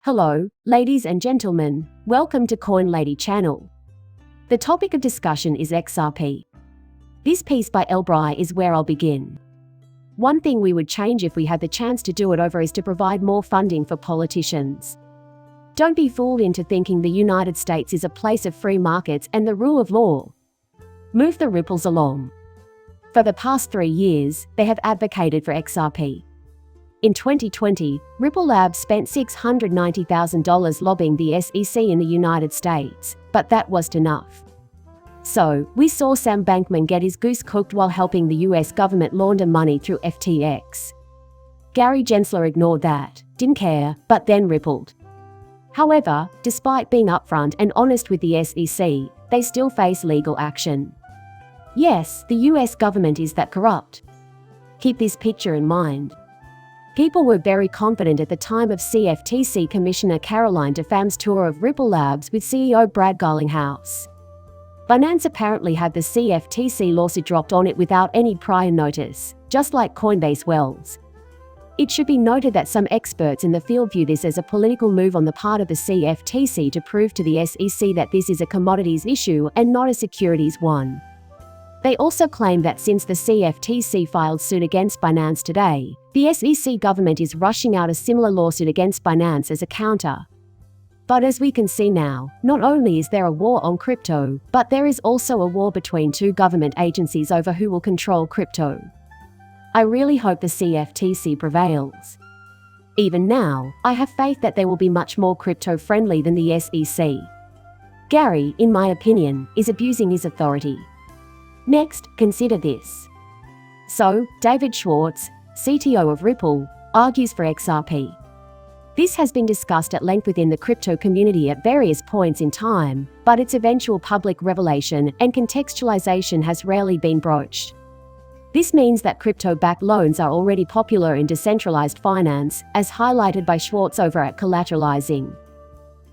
Hello, ladies and gentlemen, welcome to Coin Lady channel. The topic of discussion is XRP. This piece by Elbry is where I'll begin. One thing we would change if we had the chance to do it over is to provide more funding for politicians. Don't be fooled into thinking the United States is a place of free markets and the rule of law. Move the ripples along. For the past 3 years, they have advocated for XRP. In 2020, Ripple Labs spent $690,000 lobbying the SEC in the United States, but that wasn't enough. So, we saw Sam Bankman get his goose cooked while helping the US government launder money through FTX. Gary Gensler ignored that, didn't care, but then rippled. However, despite being upfront and honest with the SEC, they still face legal action. Yes, the US government is that corrupt. Keep this picture in mind. People were very confident at the time of CFTC Commissioner Caroline DeFam's tour of Ripple Labs with CEO Brad Garlinghouse. Binance apparently had the CFTC lawsuit dropped on it without any prior notice, just like Coinbase Wells. It should be noted that some experts in the field view this as a political move on the part of the CFTC to prove to the SEC that this is a commodities issue and not a securities one. They also claim that since the CFTC filed suit against Binance today, the SEC government is rushing out a similar lawsuit against Binance as a counter. But as we can see now, not only is there a war on crypto, but there is also a war between two government agencies over who will control crypto. I really hope the CFTC prevails. Even now, I have faith that they will be much more crypto-friendly than the SEC. Gary, in my opinion, is abusing his authority. Next, consider this. So, David Schwartz, CTO of Ripple, argues for XRP. This has been discussed at length within the crypto community at various points in time, but its eventual public revelation and contextualization has rarely been broached. This means that crypto-backed loans are already popular in decentralized finance, as highlighted by Schwartz over at Collateralizing.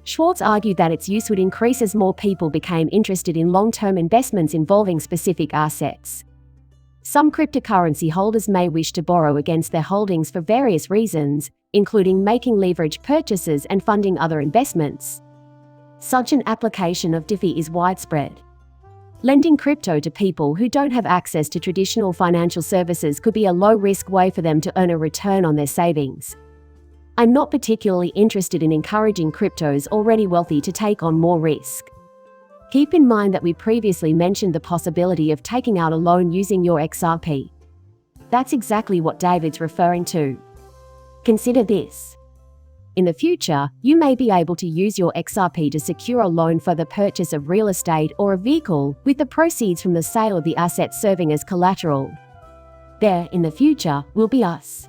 Schwartz argued that its use would increase as more people became interested in long-term investments involving specific assets. Some cryptocurrency holders may wish to borrow against their holdings for various reasons, including making leverage purchases and funding other investments. Such an application of DeFi is widespread. Lending crypto to people who don't have access to traditional financial services could be a low-risk way for them to earn a return on their savings. I'm not particularly interested in encouraging cryptos already wealthy to take on more risk. Keep in mind that we previously mentioned the possibility of taking out a loan using your XRP. That's exactly what David's referring to. Consider this. In the future, you may be able to use your XRP to secure a loan for the purchase of real estate or a vehicle, with the proceeds from the sale of the asset serving as collateral. There, in the future, will be us.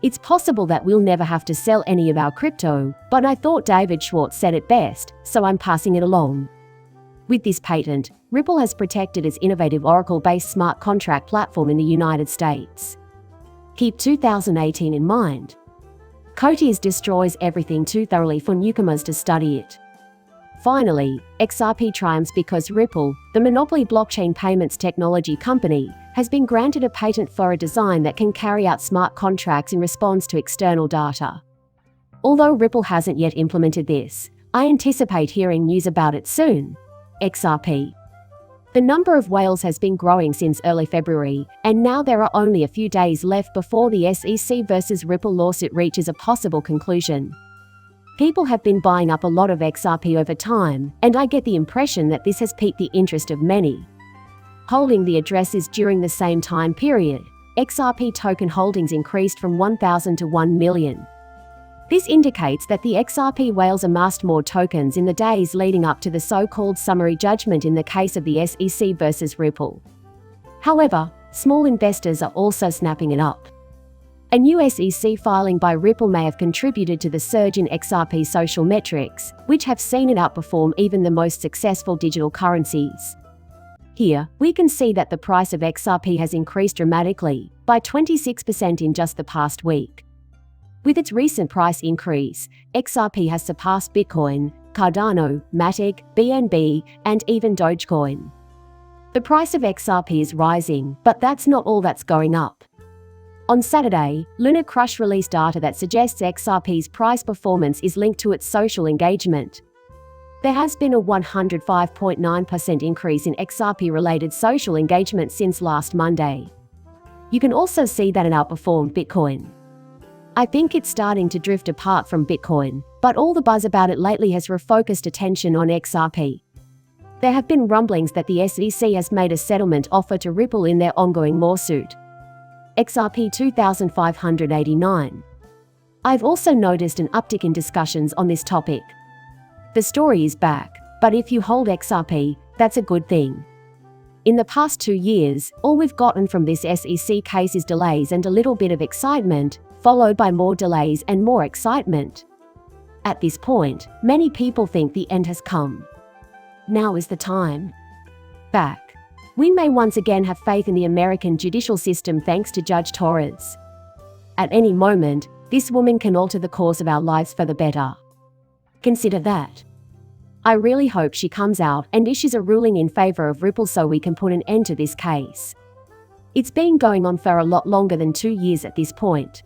It's possible that we'll never have to sell any of our crypto, but I thought David Schwartz said it best, so I'm passing it along. With this patent, Ripple has protected its innovative Oracle-based smart contract platform in the United States. Keep 2018 in mind. COTIS destroys everything too thoroughly for newcomers to study it. Finally, XRP triumphs because Ripple, the monopoly blockchain payments technology company, has been granted a patent for a design that can carry out smart contracts in response to external data. Although Ripple hasn't yet implemented this, I anticipate hearing news about it soon. XRP. The number of whales has been growing since early February, and now there are only a few days left before the SEC versus Ripple lawsuit reaches a possible conclusion. People have been buying up a lot of XRP over time, and I get the impression that this has piqued the interest of many. Holding the addresses during the same time period, XRP token holdings increased from 1,000 to 1 million. This indicates that the XRP whales amassed more tokens in the days leading up to the so-called summary judgment in the case of the SEC versus Ripple. However, small investors are also snapping it up. A new SEC filing by Ripple may have contributed to the surge in XRP social metrics, which have seen it outperform even the most successful digital currencies. Here, we can see that the price of XRP has increased dramatically, by 26% in just the past week. With its recent price increase, XRP has surpassed Bitcoin, Cardano, Matic, BNB, and even Dogecoin. The price of XRP is rising, but that's not all that's going up. On Saturday, Lunar Crush released data that suggests XRP's price performance is linked to its social engagement. There has been a 105.9% increase in XRP-related social engagement since last Monday. You can also see that it outperformed Bitcoin. I think it's starting to drift apart from Bitcoin, but all the buzz about it lately has refocused attention on XRP. There have been rumblings that the SEC has made a settlement offer to Ripple in their ongoing lawsuit. Xrp 2589. I've also noticed an uptick in discussions on this topic. The story is back, but if you hold XRP, that's a good thing. In the past 2 years, all we've gotten from this SEC case is delays and a little bit of excitement, followed by more delays and more excitement. At this point, many people think the end has come. Now is the time. Back. We may once again have faith in the American judicial system thanks to Judge Torres. At any moment, this woman can alter the course of our lives for the better. Consider that. I really hope she comes out and issues a ruling in favor of Ripple so we can put an end to this case. It's been going on for a lot longer than 2 years at this point.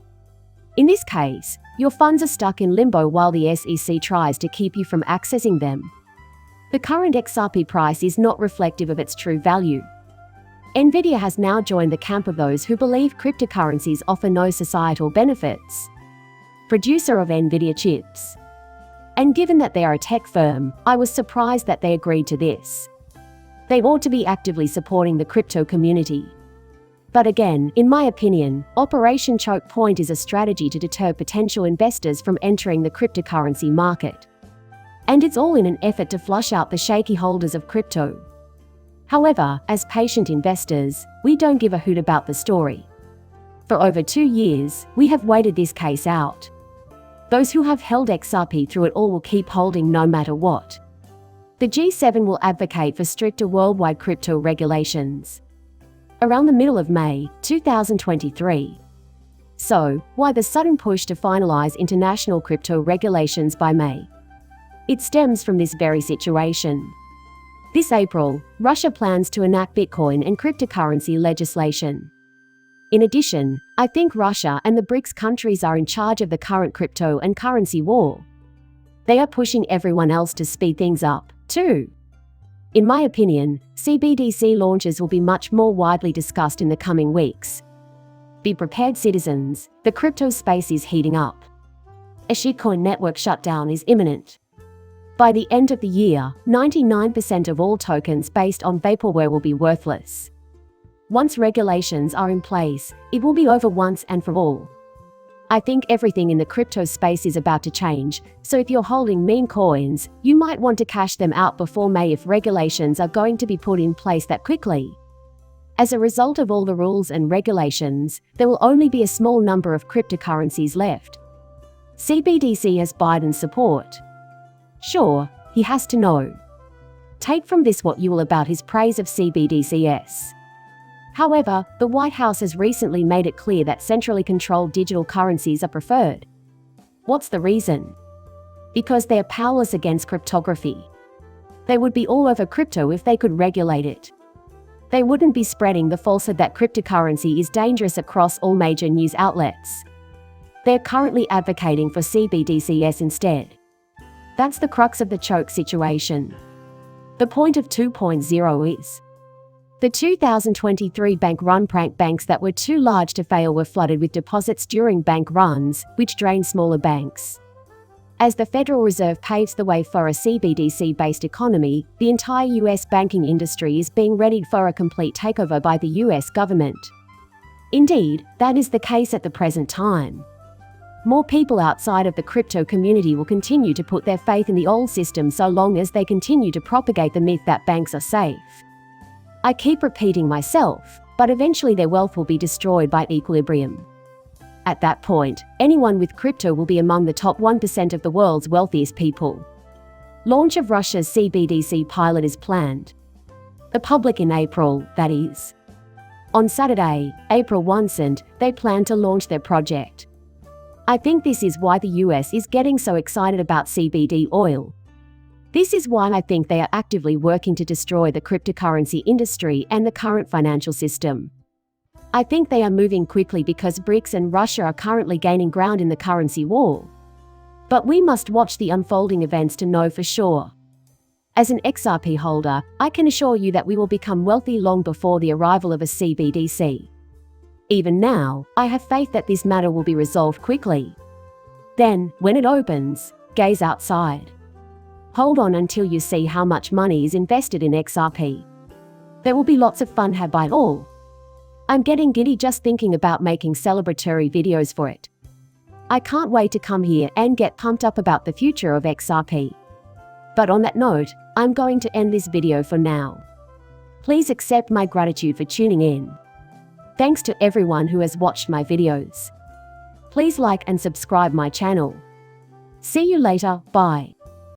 In this case, your funds are stuck in limbo while the SEC tries to keep you from accessing them. The current XRP price is not reflective of its true value. Nvidia has now joined the camp of those who believe cryptocurrencies offer no societal benefits. Producer of Nvidia chips. And given that they are a tech firm, I was surprised that they agreed to this. They ought to be actively supporting the crypto community. But again, in my opinion, Operation Choke Point is a strategy to deter potential investors from entering the cryptocurrency market. And it's all in an effort to flush out the shaky holders of crypto. However, as patient investors, we don't give a hoot about the story. For over 2 years, we have waited this case out. Those who have held XRP through it all will keep holding no matter what. The G7 will advocate for stricter worldwide crypto regulations. Around the middle of May 2023. So, why the sudden push to finalize international crypto regulations by May? It stems from this very situation. This April, Russia plans to enact Bitcoin and cryptocurrency legislation. In addition, I think Russia and the BRICS countries are in charge of the current crypto and currency war. They are pushing everyone else to speed things up, too. In my opinion, CBDC launches will be much more widely discussed in the coming weeks. Be prepared, citizens, the crypto space is heating up. A shitcoin network shutdown is imminent. By the end of the year, 99% of all tokens based on vaporware will be worthless. Once regulations are in place, it will be over once and for all. I think everything in the crypto space is about to change, so if you're holding meme coins, you might want to cash them out before May if regulations are going to be put in place that quickly. As a result of all the rules and regulations, there will only be a small number of cryptocurrencies left. CBDC has Biden's support. Sure, he has to know. Take from this what you will about his praise of CBDCs. However, the White House has recently made it clear that centrally controlled digital currencies are preferred. What's the reason? Because they are powerless against cryptography. They would be all over crypto if they could regulate it. They wouldn't be spreading the falsehood that cryptocurrency is dangerous across all major news outlets. They're currently advocating for CBDCs instead. That's the crux of the choke situation. The point of 2.0 is the 2023 bank run prank banks that were too large to fail were flooded with deposits during bank runs, which drained smaller banks. As the Federal Reserve paves the way for a CBDC-based economy, the entire US banking industry is being readied for a complete takeover by the US government. Indeed, that is the case at the present time. More people outside of the crypto community will continue to put their faith in the old system so long as they continue to propagate the myth that banks are safe. I keep repeating myself, but eventually their wealth will be destroyed by equilibrium. At that point, anyone with crypto will be among the top 1% of the world's wealthiest people. Launch of Russia's CBDC pilot is planned. The public in April, that is. On Saturday, April 1st, they plan to launch their project. I think this is why the US is getting so excited about CBD oil. This is why I think they are actively working to destroy the cryptocurrency industry and the current financial system. I think they are moving quickly because BRICS and Russia are currently gaining ground in the currency war. But we must watch the unfolding events to know for sure. As an XRP holder, I can assure you that we will become wealthy long before the arrival of a CBDC. Even now, I have faith that this matter will be resolved quickly. Then, when it opens, gaze outside. Hold on until you see how much money is invested in XRP. There will be lots of fun had by all. I'm getting giddy just thinking about making celebratory videos for it. I can't wait to come here and get pumped up about the future of XRP. But on that note, I'm going to end this video for now. Please accept my gratitude for tuning in. Thanks to everyone who has watched my videos. Please like and subscribe my channel. See you later, bye.